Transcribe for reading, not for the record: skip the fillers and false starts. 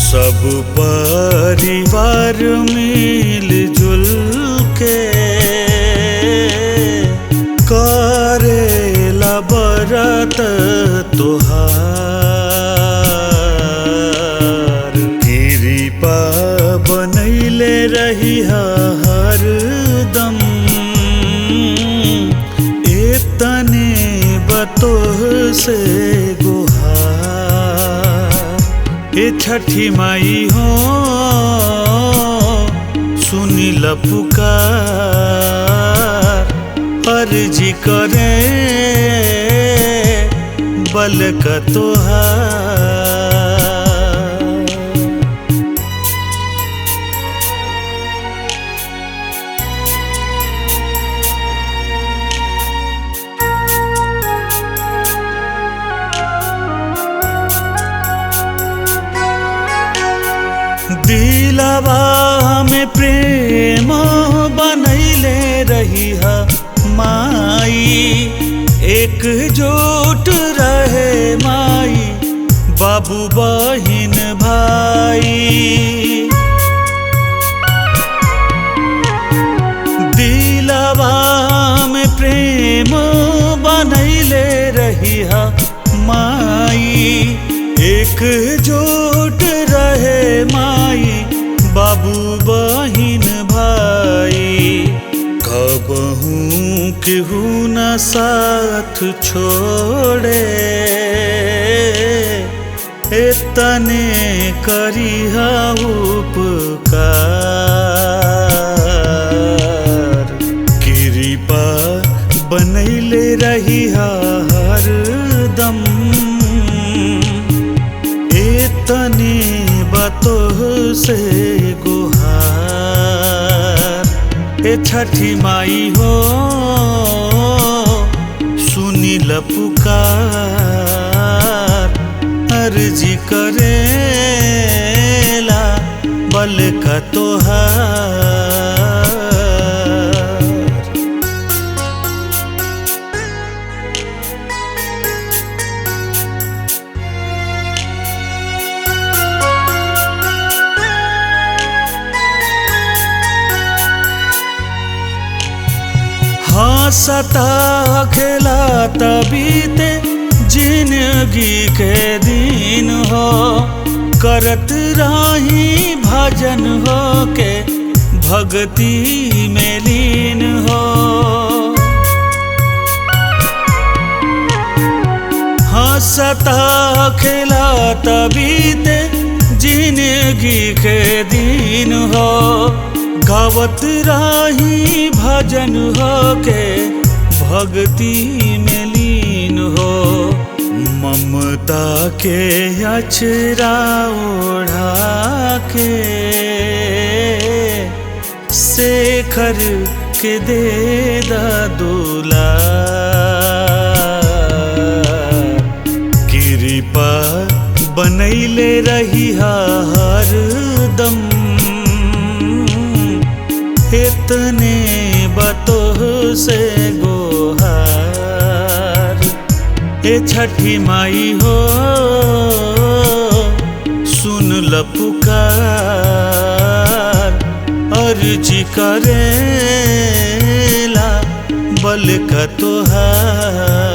सब परिवार मिलजुल के करेला बरत तोहार। कृपा बनैले रही हरदम, एतने बतोह से गुहार। ए छठी माई हो सुनिल पुकार, अर्जी करे बल का तोहार। दिलवा में प्रेम बनैले रही है माई, एकजुट रहे माई बाबू बहिन भाई। दिलवा में प्रेम बनैले रही है माई, एकजुट रहे माई बाबू बहिन भाई। कबहू केहू न साथ छोड़े, एतने करिहा उपकार। कृपा बनैले रही हरदम, एतने बतोह से गुहार। ए छठी माई हो सुनिल पुकार, अर्जी करेला बल का तोहार। हंसता खिलाता बीते जिंदगी के दिन हो, करत राही भजन हो के भक्ति में लीन हो। हंसता खिलाता बीते जिंदगी के दिन हो, गावत राही भजन हो के भक्ति में लीन हो। ममता के अचरा ओढ़ा के शेखर के दे दुलार। कृपा बनैले रही हरदम, इतने बतोह से गोहार। ए छठी माई हो सुन पुकार, अर्जी करेला बल का तोहार।